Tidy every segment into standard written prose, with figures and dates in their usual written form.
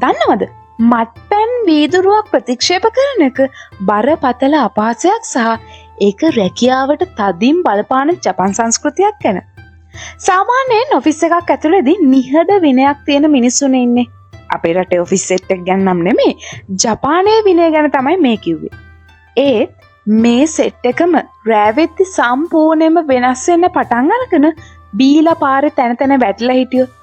දන්නවද? මත්පැන් වීදුරුවක් ප්‍රතික්ෂේප කරන එක බරපතල අපහාසයක් සහ ඒක රැකියාවට තදින් බලපාන ජපන් සංස්කෘතියක් ගැන. සාමාන්‍යයෙන් ඔෆිස් එකක් ඇතුළේදී නිහඬ විනයක් තියෙන මිනිස්සුන් ඉන්නේ. අපේ රටේ ඔෆිස් සෙට් එක ගැන නම් නෙමෙයි, ජපානයේ විනය ගැන තමයි මේ කිව්වේ. ඒත් මේ සෙට් එකම රැවෙද්දි සම්පූර්ණයෙන්ම වෙනස් වෙන්න පටන් අරගෙන බීලා පාරේ තැන තැන වැටිලා හිටියොත්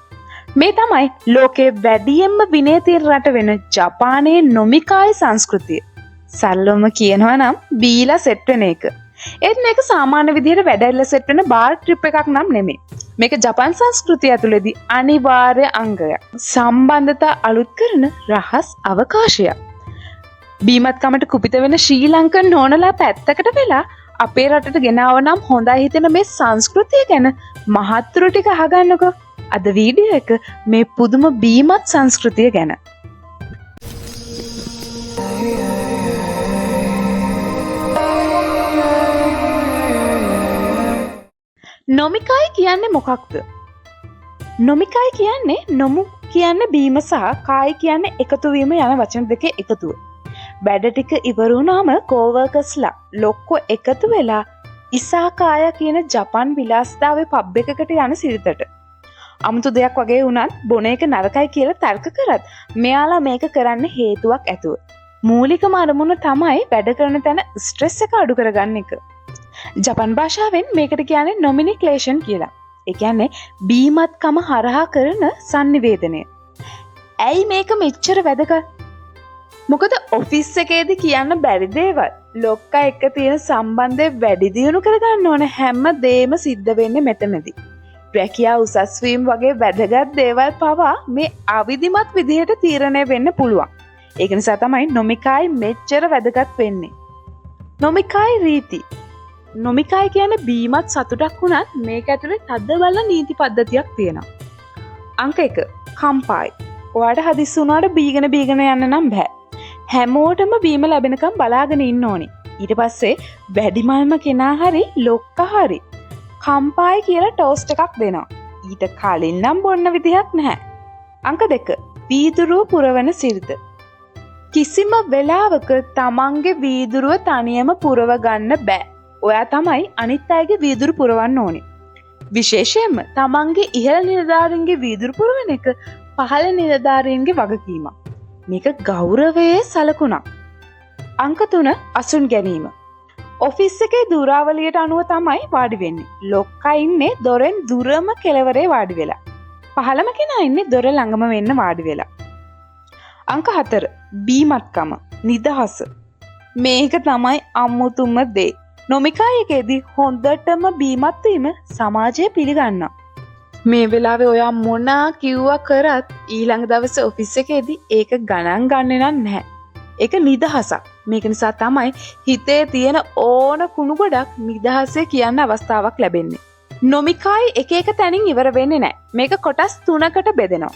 මේ තමයි ලෝකේ වැඩියෙන්ම විනය තියෙන රට වෙන ජපානයේ නොමිකායි සංස්කෘතිය. සරලවම කියනවා නම් බීලා සෙට් වෙන එක. ඒත් මේක සාමාන්‍ය විදිහට වැඩැල්ල සෙට් වෙන බාර් ට්‍රිප් එකක් නම් නෙමෙයි. මේක ජපාන් සංස්කෘතිය ඇතුළේදී අනිවාර්ය අංගයක්. සම්බන්ධතා අලුත් කරන රහස් අවකාශයක්. බීමත්කමට කුපිත වෙන ශ්‍රී ලංකන් නෝනලා පැත්තකට වෙලා අපේ රටට ගෙනාව නම් හොඳයි හිතෙන මේ සංස්කෘතිය ගැන මහත්තුරු ටික අහගන්නකෝ. අද වීඩියෝ එක මේ පුදුම බීමත් සංස්කෘතිය ගැන. නොමිකායි කියන්නේ මොකක්ද? නොමිකායි කියන්නේ නොමු කියන්නේ බීම සහ කායි කියන්නේ එකතු වීම යන වචන දෙකේ එකතුව. වැඩ ටික ඉවර වුණාම කෝවර්කර්ස්ලා ලොක්කො එකතු වෙලා ඉසාකාය කියන ජපන් විලාසිතාවේ පබ් එකකට යන සිරිතට. අමුතු දෙයක් වගේ වුණත් බොන එක නරකයි කියලා තර්ක කරත් මෙයාලා මේක කරන්න හේතුවක් ඇතුව. මූලිකම අරමුණ තමයි වැඩ කරන තැන ස්ට්‍රෙස් එක අඩු කරගන්න එක. ජපන් භාෂාවෙන් මේකට කියන්නේ නොමිනික්ලේෂන් කියලා. ඒ කියන්නේ බීමත්කම හරහා කරන sannivedanaya. ඇයි මේක මෙච්චර වැදගත්? මොකද ඔෆිස් එකේදී කියන්න බැරි දේවල් ලොක්කා එක්ක තියෙන සම්බන්ධය වැඩි දියුණු කරගන්න ඕන හැම දෙයක්ම සිද්ධ වෙන්නේ මෙතනදී. රැකියාව උසස් වීම වගේ වැදගත් දේවල් පවා මේ අවිධිමත් විදිහට තීරණය වෙන්න පුළුවන්. ඒක නිසා තමයි නොමිකායි මෙච්චර වැදගත් වෙන්නේ. නොමිකායි රීති. නොමිකායි කියන්නේ බීමත් සතුටක් වුණත් මේක ඇතුලේ තද බල නීති පද්ධතියක් තියෙනවා. අංක 1 කම්පායි. ඔයාට හදිස්සි වුණාට බීගෙන යන්න නම් බෑ. හැමෝටම බීම ලැබෙනකම් බලාගෙන ඉන්න ඕනේ. ඊට පස්සේ වැඩිමල්ම කෙනා හරි ලොක්කා හරි කම්පායි කියලා ටෝස්ට් එකක් දෙනවා. ඊට කලින් නම් බොන්න විදිහක් නැහැ. අංක 2 වීදුරුව පුරවන සිරිත. කිසිම වෙලාවක තමන්ගේ වීදුරුව තනියම පුරව ගන්න බෑ. ඔයා තමයි අනිත් අයගේ වීදුරු පුරවන්න ඕනේ. විශේෂයෙන්ම තමන්ගේ ඉහළ නිලධාරීන්ගේ වීදුරු පුරවන එක පහළ නිලධාරීන්ගේ වගකීමක්. මේක ගෞරවයේ සලකුණක්. අංක 3 අසුන් ගැනීම. ඔෆිස් එකේ දුරාවලියට අනුව තමයි වාඩි වෙන්නේ. ලොක්කා ඉන්නේ දොරෙන් දුරම කෙළවරේ වාඩි වෙලා. පහළම කෙනා ඉන්නේ දොර ළඟම වෙන්න වාඩි වෙලා. අංක 4 බීමත්කම නිදහස. මේක තමයි අමුතුම දේ. නොමිකායකේදී හොඳටම බීමත් වීම සමාජය පිළිගන්නවා. මේ වෙලාවේ ඔයා මොනා කිව්වා කරත් ඊළඟ දවසේ ඔෆිස් එකේදී ඒක ගණන් ගන්නෙ නැහැ. ඒක නිදහසක්. මේක නිසා තමයි හිතේ තියෙන ඕන කුණු ගොඩක් නිදහසේ කියන්න අවස්ථාවක් ලැබෙන්නේ. නොමිකායි එක එක තැනින් ඉවර වෙන්නේ නැහැ. මේක කොටස් 3කට බෙදෙනවා.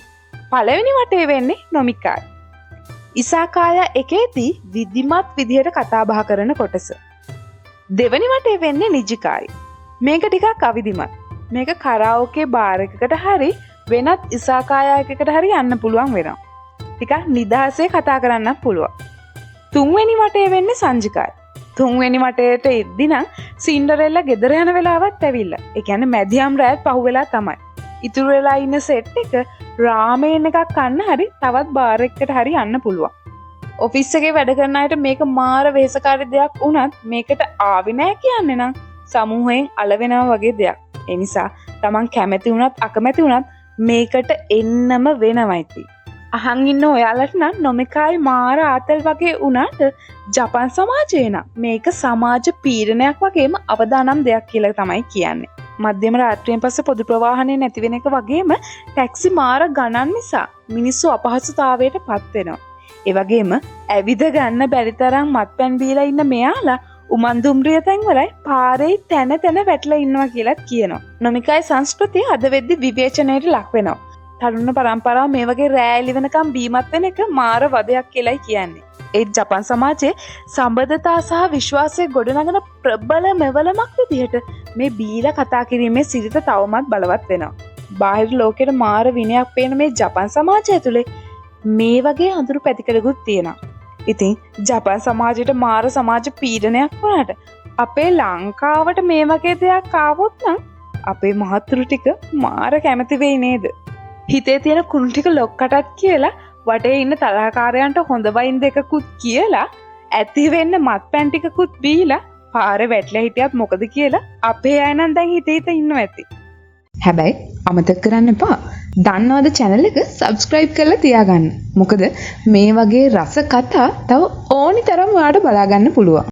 පළවෙනි වටේ වෙන්නේ නොමිකායි. ඉසාකාය එකේදී විධිමත් විදිහට කතා බහ කරන කොටස. දෙවනි වටේ වෙන්නේ නිජිකායි. මේක ටිකක් අවිධිමත්. මේක කරාෝකේ බාර් එකකට හරි වෙනත් ඉසාකායයකට හරි යන්න පුළුවන් වෙනවා. ටිකක් නිදහසේ කතා කරන්න පුළුවන්. තුන්වෙනි වටේ වෙන්නේ සංජිකායි. තුන්වෙනි වටේට එද්දි නම් සින්ඩරෙල්ලා ගෙදර යන වෙලාවත් ඇවිල්ලා. ඒ කියන්නේ මැදියම් රැත් පහුවෙලා තමයි. ඉතුරු වෙලා ඉන්න සෙට් එක රාමේන් එකක් කන්න හරි තවත් බාර් එකකට හරි යන්න පුළුවන්. ඔෆිස් එකේ වැඩ කරන අයට මේක මාර වෙහෙසකාරී දෙයක් වුණත් මේකට ආවේ නැහැ කියන්නේ නම් සමූහයෙන් අලවෙනවා වගේ දෙයක්. ඒ නිසා Taman කැමති වුණත් අකමැති වුණත් මේකට එන්නම වෙනවයි. අහන් ඉන්න ඔයාලට නම් නොමිකායි මාර ආතල් වගේ වුණාට ජපන් සමාජයේ නම් මේක සමාජ පීඩනයක් වගේම අවදානම් දෙයක් කියලා තමයි කියන්නේ. මධ්‍යම රාත්‍රියෙන් පස්සේ පොදු ප්‍රවාහනේ නැති වෙන එක වගේම ටැක්සි මාර ගණන් නිසා මිනිස්සු අපහසුතාවයට පත් වෙනවා. ඒ වගේම ඇවිද ගන්න බැරි තරම් මත්පැන් බීලා ඉන්න මෙයාලා උමන්දුම්රිය තැන්වලයි පාරේ තැන තැන වැටලා ඉන්නවා කියලාත් කියනවා. නොමිකායි සංස්කෘතිය අද වෙද්දි විවේචනයට ලක් වෙනවා. තරුණ පරම්පරාව මේ වගේ රැලි වෙනකම් බීමත් වෙන එක මාර වදයක් කියලායි කියන්නේ. ඒ ජපන් සමාජයේ සම්බන්ධතා සහ විශ්වාසය ගොඩනගන ප්‍රබල මෙවලමක් විදිහට මේ බීලා කතා කිරීමේ සිරිත තවමත් බලවත් වෙනවා. බාහිර ලෝකෙට මාර විනයක් පේන මේ ජපන් සමාජය තුලේ මේ වගේ අඳුරු පැතිකඩකුත් තියෙනවා. ඉතින් ජපාන් සමාජයට මාර සමාජ පීඩනයක් වුණාට අපේ ලංකාවට මේ වගේ දෙයක් ආවොත් නම් අපේ මහතුරු ටික මාර කැමති වෙයි නේද? හිතේ තියෙන කුණු ටික ලොක්කටත් කියලා වටේ ඉන්න තරහකාරයන්ට හොඳ වයින් දෙකකුත් කියලා ඇති වෙන්න මත්පැන් ටිකකුත් බීලා පාරේ වැටලා හිටියත් මොකද කියලා අපේ අය නම් දැන් හිතේ ඉන්නවා ඇති. හැබැයි අමතක කරන්න එපා. දන්නවද channel එක subscribe කරලා තියාගන්න. මොකද මේ වගේ රස කතා තව ඕනි තරම් ඔයාලට බලා ගන්න පුළුවන්.